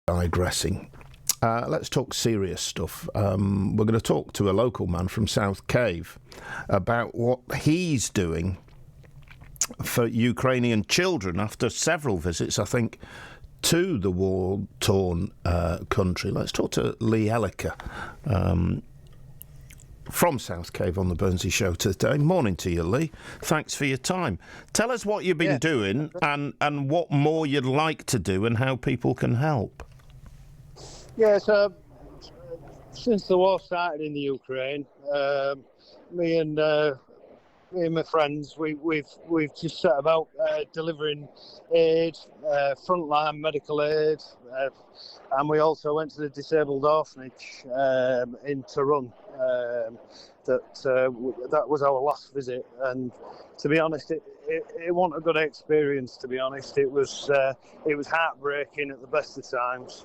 digressing. Let's talk serious stuff. We're going to talk to a local man from South Cave about what he's doing for Ukrainian children after several visits, I think, to the war-torn country. Let's talk to Lee Elliker from South Cave on the Burnsy Show today. Morning to you, Lee. Thanks for your time. Tell us what you've been doing and what more you'd like to do and how people can help. Yeah, so since the war started in the Ukraine, me and my friends, we've just set about delivering aid, frontline medical aid, and we also went to the disabled orphanage in Tyrone. That was our last visit, and to be honest, it wasn't a good experience. To be honest, it was heartbreaking at the best of times.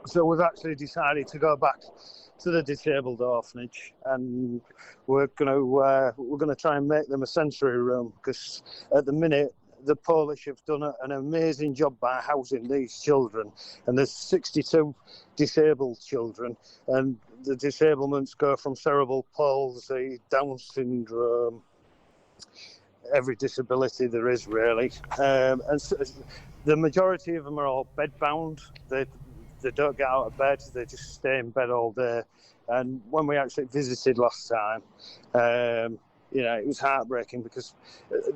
So we've actually decided to go back to the disabled orphanage, and we're gonna try and make them a sensory room, because at the minute the Polish have done an amazing job by housing these children, and there's 62 disabled children, and the disablements go from cerebral palsy, Down syndrome, every disability there is really, and so the majority of them are all bedbound. They don't get out of bed, they just stay in bed all day. And when we actually visited last time, it was heartbreaking, because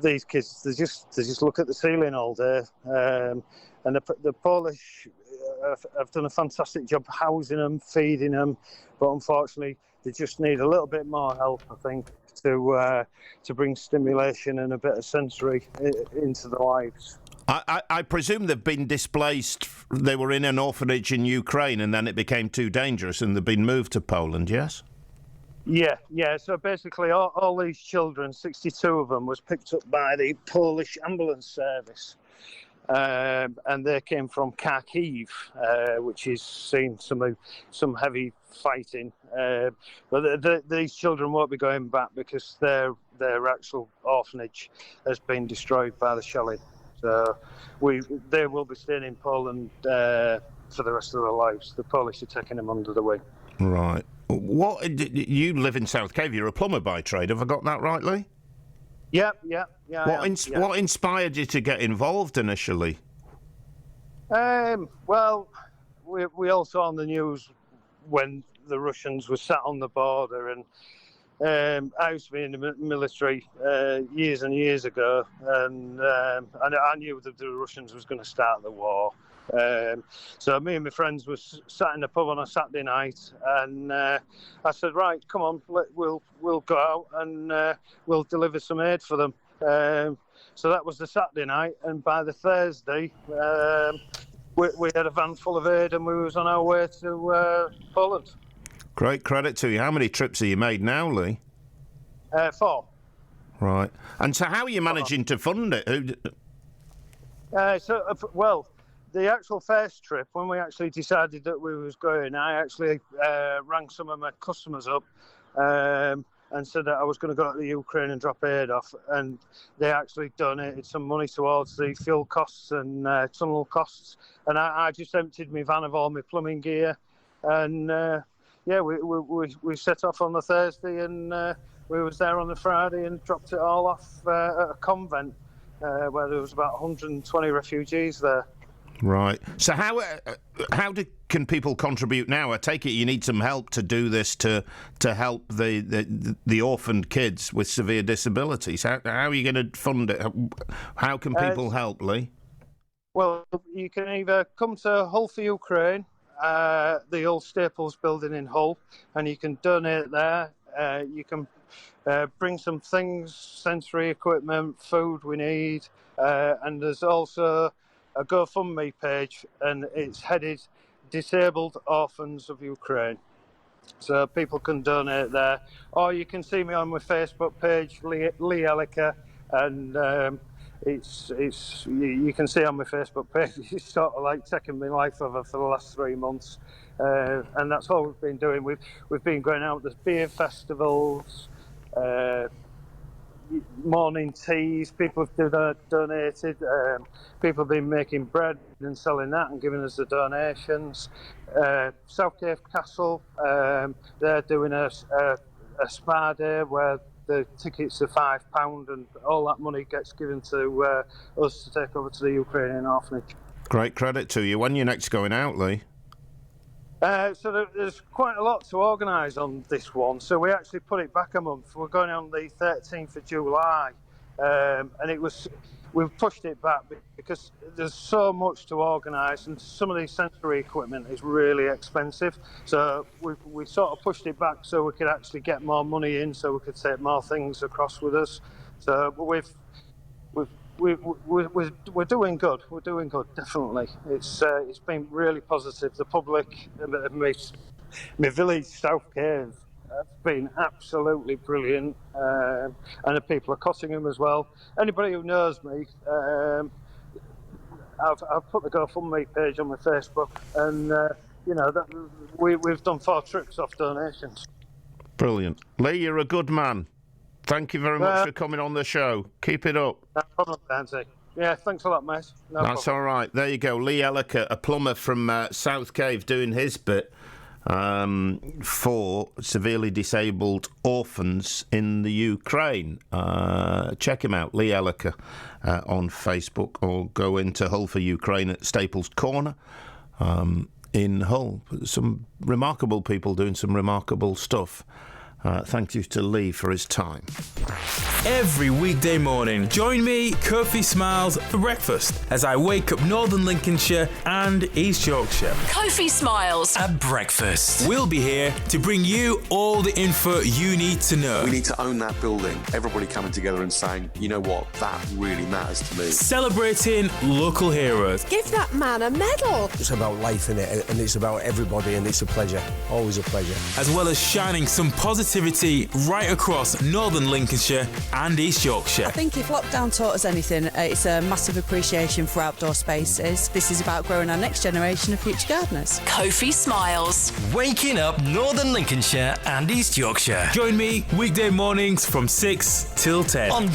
these kids, they just look at the ceiling all day. And the Polish have done a fantastic job housing them, feeding them, but unfortunately they just need a little bit more help, I think, to bring stimulation and a bit of sensory into their lives. I presume they've been displaced. They were in an orphanage in Ukraine and then it became too dangerous and they've been moved to Poland, yes? Yeah. So basically all these children, 62 of them, was picked up by the Polish ambulance service. And they came from Kharkiv, which is seen some heavy fighting. But these children won't be going back because their actual orphanage has been destroyed by the shelling. So they will be staying in Poland for the rest of their lives. The Polish are taking them under the wing. Right. You live in South Cave. You're a plumber by trade. Have I got that right, Lee? Yeah. What inspired you to get involved initially? Well, we all saw on the news when the Russians were sat on the border, and I used to be in the military years and years ago, and I knew that the Russians was going to start the war. So me and my friends were sat in the pub on a Saturday night, and I said, right, come on, we'll go out and we'll deliver some aid for them. So that was the Saturday night, and by the Thursday, we had a van full of aid, and we was on our way to Poland. Great credit to you. How many trips have you made now, Lee? 4. Right. And so how are you managing to fund it? Well, the actual first trip, when we actually decided that we was going, I actually rang some of my customers up and said that I was going to go to the Ukraine and drop aid off, and they actually donated some money towards the fuel costs and tunnel costs, and I just emptied my van of all my plumbing gear, and we set off on the Thursday, and we was there on the Friday and dropped it all off at a convent where there was about 120 refugees there. Right. So how can people contribute now? I take it you need some help to do this to help the orphaned kids with severe disabilities. How are you going to fund it? How can people help, Lee? Well, you can either come to Hull for Ukraine, the old Staples building in Hull, and you can donate there. You can bring some things, sensory equipment, food we need, and there's also a GoFundMe page, and it's headed Disabled Orphans of Ukraine. So people can donate there, or you can see me on my Facebook page, Lee Elliker, and you can see on my Facebook page. It's sort of like taking my life over for the last 3 months, and that's all we've been doing. We've been going out. There's beer festivals. morning teas. People have donated. People have been making bread and selling that and giving us the donations. South Cave Castle, they're doing a spa day where the tickets are £5 and all that money gets given to us to take over to the Ukrainian orphanage. Great credit to you. When are you next going out, Lee? So there's quite a lot to organise on this one. So we actually put it back a month. We're going on the 13th of July, and we've pushed it back because there's so much to organise, and some of the sensory equipment is really expensive. So we sort of pushed it back so we could actually get more money in, so we could take more things across with us. So we're doing good. We're doing good, definitely. It's been really positive. The public, my village, South Cave, have been absolutely brilliant, and the people of Cottingham as well. Anybody who knows me, I've put the GoFundMe page on my Facebook, and we've done 4 trips off donations. Brilliant. Lee, you're a good man. Thank you very much for coming on the show. Keep it up. No problem, Nancy. Yeah, thanks a lot, mate. That's all right. There you go. Lee Elliker, a plumber from South Cave, doing his bit for severely disabled orphans in the Ukraine. Check him out, Lee Elliker, on Facebook, or go into Hull for Ukraine at Staples Corner in Hull. Some remarkable people doing some remarkable stuff. Thank you to Lee for his time. Every weekday morning, join me, Kofi Smiles, for breakfast as I wake up Northern Lincolnshire and East Yorkshire. Kofi Smiles At breakfast. We'll be here to bring you all the info you need to know. We need to own that building. Everybody coming together and saying, you know what, that really matters to me. Celebrating local heroes. Give that man a medal. It's about life, innit? And it's about everybody, and it's a pleasure. Always a pleasure. As well as shining some positivity right across Northern Lincolnshire and East Yorkshire. I think if lockdown taught us anything, it's a massive appreciation for outdoor spaces. This is about growing our next generation of future gardeners. Kofi Smiles. Waking up Northern Lincolnshire and East Yorkshire. Join me weekday mornings from 6 till 10 on